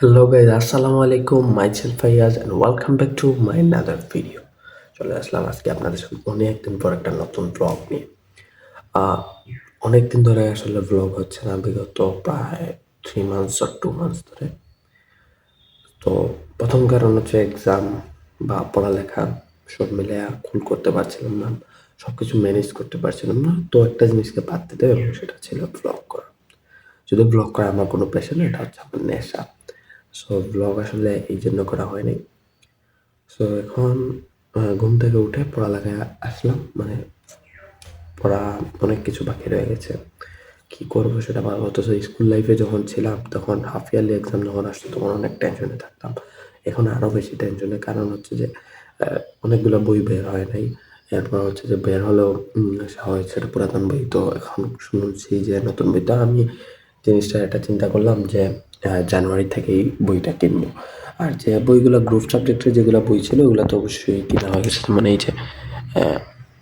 Hello guys, Assalamu alaikum. Myself Fayaz and welcome back to my another video. চলে আসলাম আজকে আপনাদের সাথে অনেকদিন পর একটা নতুন ব্লগ নিয়ে। আহ, অনেকদিন ধরে আসলে ব্লগ হচ্ছে না, বিগত প্রায় 3 months or 2 months ধরে। তো প্রথম কারণ হচ্ছে এক্সাম বা পড়ালেখা সব মিলে কুল করতে পারছিলাম না, সব কিছু ম্যানেজ করতে পারছিলাম না। তো একটা জিনিসকে বাদ দিতে এবং সেটা ছিল ব্লগ করা। যদি ব্লগ করা আমার কোনো পেশা না, এটা হচ্ছে আমার নেশা। সো ব্লগ আসলে এই জন্য করা হয়নি। সো এখন ঘুম থেকে উঠে পড়ালেখায় আসলাম, মানে পড়া অনেক কিছু বাকি রয়ে গেছে, কী করবো সেটা ভালো হতো। স্কুল লাইফে যখন ছিলাম তখন হাফ ইয়ারলি এক্সাম যখন আসতো তখন অনেক টেনশনে থাকতাম। এখন আরও বেশি টেনশনে, কারণ হচ্ছে যে অনেকগুলো বই বের হয় নাই। এরপর হচ্ছে যে বের হলেও হয় সেটা পুরাতন বই। তো এখন শুনছি যে নতুন বই, তো আমি জিনিসটা এটা চিন্তা করলাম যে জানুয়ারি থেকেই বইটা কিনবো। আর যে বইগুলো গ্রুপ সাবজেক্টের যেগুলো বই ছিল ওগুলো তো অবশ্যই কিনা হয়ে গেছে, মানে এই যে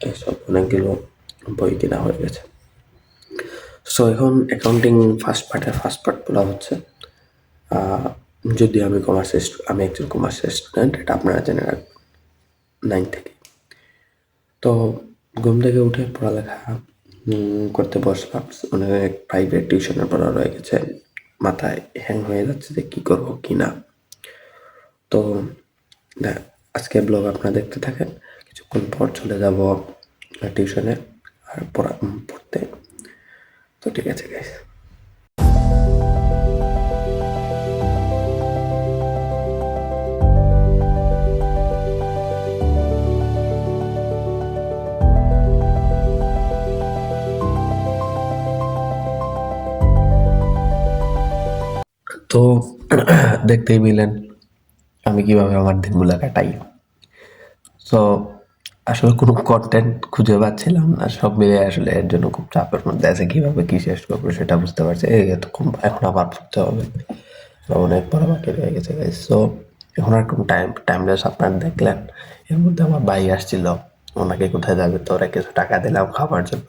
এসব অনেকগুলো বই কেনা হয়ে গেছে। সো এখন অ্যাকাউন্টিং ফার্স্ট পার্ট পড়া হচ্ছে। যদি আমি একজন কমার্সের স্টুডেন্ট, এটা আপনারা জেনে রাখবেন 9 থেকে। তো ঘুম থেকে উঠে পড়ালেখা করতে বসলাম। অনেক প্রাইভেট টিউশনের পড়া রয়ে গেছে, মাথায় হ্যাং হয়ে যাচ্ছে যে কী করবো কি না। তো আজকে ব্লগ আপনারা দেখতে থাকেন। কিছুক্ষণ পর চলে যাব টিউশনে আর পড়তে। তো ঠিক আছে গাইস। তো দেখতেই পেলেন আমি কিভাবে আমার দিনগুলো কাটাই। সো আসলে কোনো কন্টেন্ট খুঁজে পাচ্ছিলাম না, সব মিলে আসলে এর জন্য খুব চাপের মধ্যে আছে, কীভাবে কী শেষ করবো সেটা বুঝতে পারছি। এতক্ষণ এখন আবার পড়তে হবে, অনেক বড় বাকি রয়ে গেছে গাইস। সো এখন আর কোনো টাইমলেস আপনারা দেখলেন। এর মধ্যে আমার ভাই আসছিল, ওনাকে কোথায় যাবে তো ওরা কিছু টাকা দিলাম খাবার জন্য,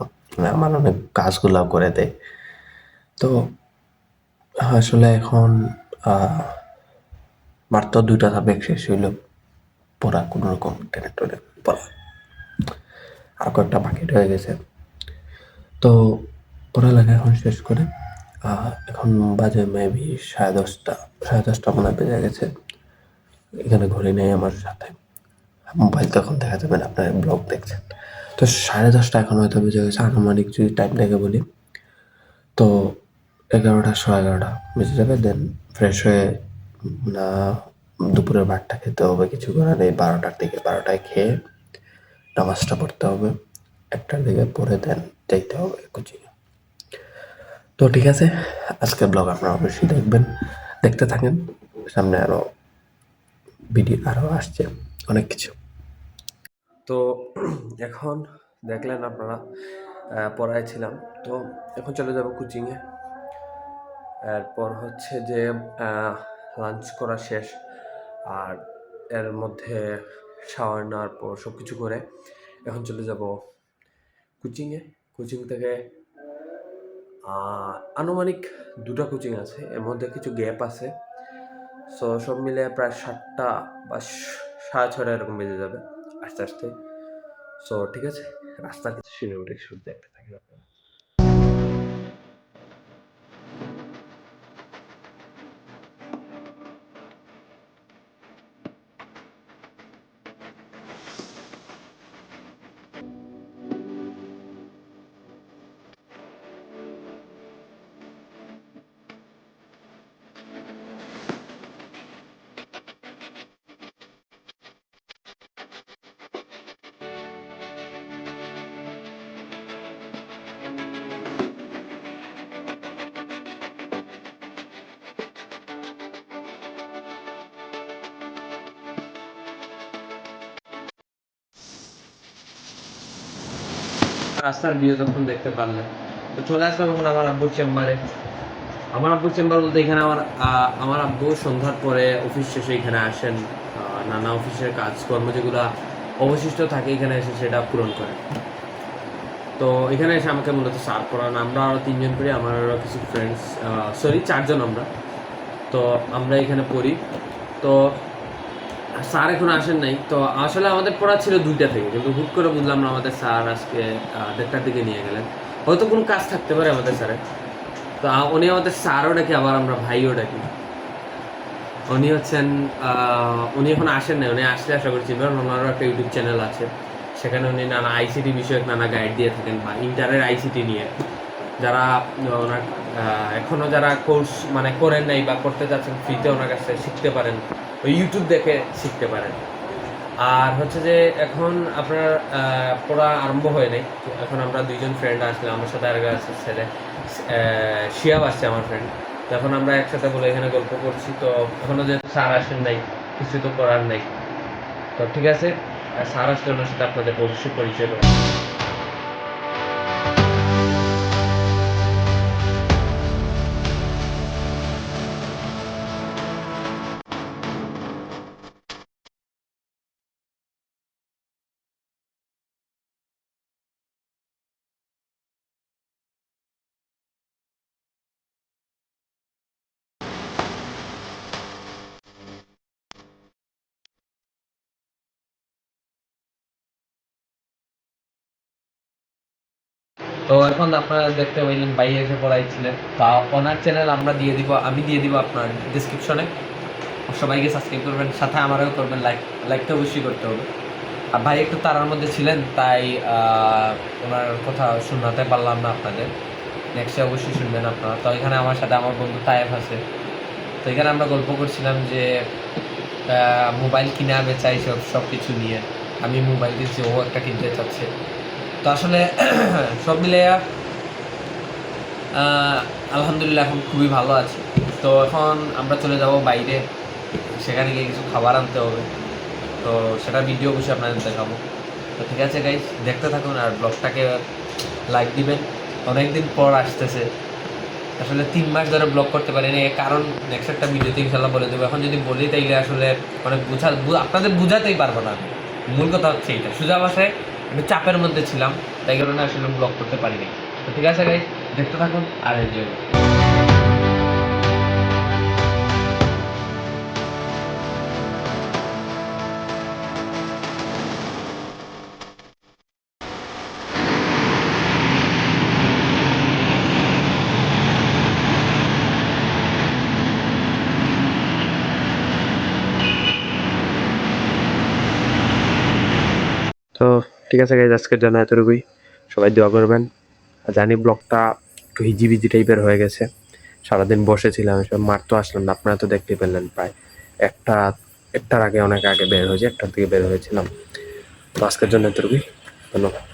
আমার অনেক কাজগুলো করে দেয়। তো আসলে এখন মাত্র 2টা সাবজেক্ট শেষ হইল, পড়া কোনো রকম টেনে টনে পড়া, আর কয়েকটা বাকি রয়ে গেছে। তো পড়ালেখা এখন শেষ করে এখন বাজে মেবি 10:30 মনে হয় বেজে গেছে। এখানে ঘড়ি নেই আমার সাথে, মোবাইল তো এখন দেখা যাবে না, আপনার ব্লগ দেখছেন। তো 10:30 এখন হয়তো বেজে গেছে, আনুমানিক যদি টাইম দেখে বলি তো 11:11 বেজে যাবে। দেন ফ্রেশ হয়ে না দুপুরের ভাতটা খেতে হবে, কিছু করার নেই। 12টায় খেয়ে নামাজটা পড়তে হবে, 1টার দিকে পড়ে দেন যাইতে হবে কোচিংয়ে। তো ঠিক আছে, আজকের ব্লগ আপনারা অবশ্যই দেখতে থাকেন। সামনে আরও ভিডিও আরও আসছে অনেক কিছু। তো এখন দেখলেন আপনারা পড়ায় ছিলাম, তো এখন চলে যাব কোচিংয়ে। এরপর হচ্ছে যে লাঞ্চ করা শেষ, আর এর মধ্যে শাওয়ার নেওয়ার পর সব কিছু করে এখন চলে যাব কোচিংয়ে। কোচিং থেকে আনুমানিক 2টা কোচিং আছে, এর মধ্যে কিছু গ্যাপ আছে। সো সব মিলে প্রায় 7টা বা 6:30 এরকম বেজে যাবে আস্তে আস্তে। সো ঠিক আছে, রাস্তার কিছু সিনেমেটিক শুট দেখতে থাকি আপনারা। রাস্তার ভিউ যখন দেখতে পারলেন, তো চলে আসলাম এখন আমার আব্বুর চেম্বারে। আমার আব্বুর চেম্বার বলতে এখানে আমার আব্বু সন্ধ্যার পরে অফিস শেষে এখানে আসেন, নানা অফিসের কাজকর্ম যেগুলো অবশিষ্ট থাকে এখানে এসে সেটা পূরণ করে। তো এখানে এসে আমাকে মূলত সার্ভ করান। আমরা আরও 3জন করি, আমার আরও কিছু ফ্রেন্ডস, 4জন আমরা। তো আমরা এখানে পড়ি। তো স্যার এখন আসেন নাই। তো আসলে আমাদের পড়া ছিল 2টা থেকে, কিন্তু হুট করে বুঝলাম না আমাদের স্যার আজকে 1:30টার দিকে নিয়ে গেলেন। হয়তো কোনো কাজ থাকতে পারে আমাদের স্যারের। তো উনি আমাদের স্যারও ডাকি, আবার আমরা ভাইও ডাকি। উনি হচ্ছেন উনি এখন আসেন নাই, উনি আসলে আশা করি চিনবেন। ওনারও একটা ইউটিউব চ্যানেল আছে, সেখানে উনি নানা আইসিটি বিষয়ক নানা গাইড দিয়ে থাকেন, বা ইন্টারের আইসিটি নিয়ে যারা ওনার এখনও যারা কোর্স মানে করেন নাই বা করতে যাচ্ছেন, ফ্রিতে ওনার কাছে শিখতে পারেন, ওই ইউটিউব দেখে শিখতে পারেন। আর হচ্ছে যে এখন আপনার পড়া আরম্ভ হয় নাই। এখন আমরা 2জন ফ্রেন্ড আসলাম, আমার সাথে আরেকটা আছে ছেলে, শিয়াব আসছে আমার ফ্রেন্ড। তো এখন আমরা একসাথে বলে এখানে গল্প করছি। তো এখনো যে স্যার আসেন নাই, কিছু তো করার নাই। তো ঠিক আছে, স্যার আসলে ওনার সাথে আপনাদের অবশ্যই পরিচয় করে। তো এখন আপনারা দেখতে পাইলেন ভাই এসে পড়াইছিলেন। তা ওনার চ্যানেল আমরা দিয়ে দিব, আমি দিয়ে দিব আপনার ডিসক্রিপশনে। সবাইকে সাবস্ক্রাইব করবেন, সাথে আমারও করবেন, লাইকটা অবশ্যই করতে হবে। আর ভাই একটু তাড়ার মধ্যে ছিলেন, তাই ওনার কথা শোনাতে পারলাম না আপনাদের। নেক্সটে অবশ্যই শুনবেন আপনারা। তো এখানে আমার সাথে আমার বন্ধু তায়েফ আছে। তো এখানে আমরা গল্প করছিলাম যে মোবাইল কিনা বেচা এইসব সব কিছু নিয়ে। আমি মোবাইল কিনছি, ও একটা কিনতে চাচ্ছে। তো আসলে সব মিলে আলহামদুলিল্লাহ এখন খুবই ভালো আছি। তো এখন আমরা চলে যাব বাইরে, সেখানে গিয়ে কিছু খাবার আনতে হবে। তো সেটা ভিডিও অবশ্যই আপনাদের দেখাবো। তো ঠিক আছে গাইস, দেখতে থাকুন আর ব্লগটাকে লাইক দিবেন। অনেকদিন পর আসতেছে, আসলে 3 মাস ধরে ব্লগ করতে পারিনি, এর কারণ নেক্সট একটা ভিডিওতে ইনশাল্লাহ বলে দেবো। এখন যদি বলি তাইলে আসলে অনেক আপনাদের বোঝাতেই পারবো না। মূল কথা হচ্ছে এইটা, সোজা ভাষায় একটু চাপের মধ্যে ছিলাম, তাই কারণে আসলে ব্লগ করতে পারিনি। তো ঠিক আছে গাইস, দেখতে থাকুন আর এনজয় করুন। তো ঠিক আছে গাইজ, আজকের জন্য এতটুকুই। সবাই দোয়া করবেন। জানি ব্লগটা একটু হিজিবিজি টাইপের হয়ে গেছে, সারাদিন বসেছিলাম, এসব মার তো আসলাম না, আপনারা তো দেখতে পেলেন। প্রায় একটা একটার আগে, অনেক আগে বের হয়েছে, 1টার দিকে বের হয়েছিলাম। তো আজকের জন্য এতটুকুই, ধন্যবাদ।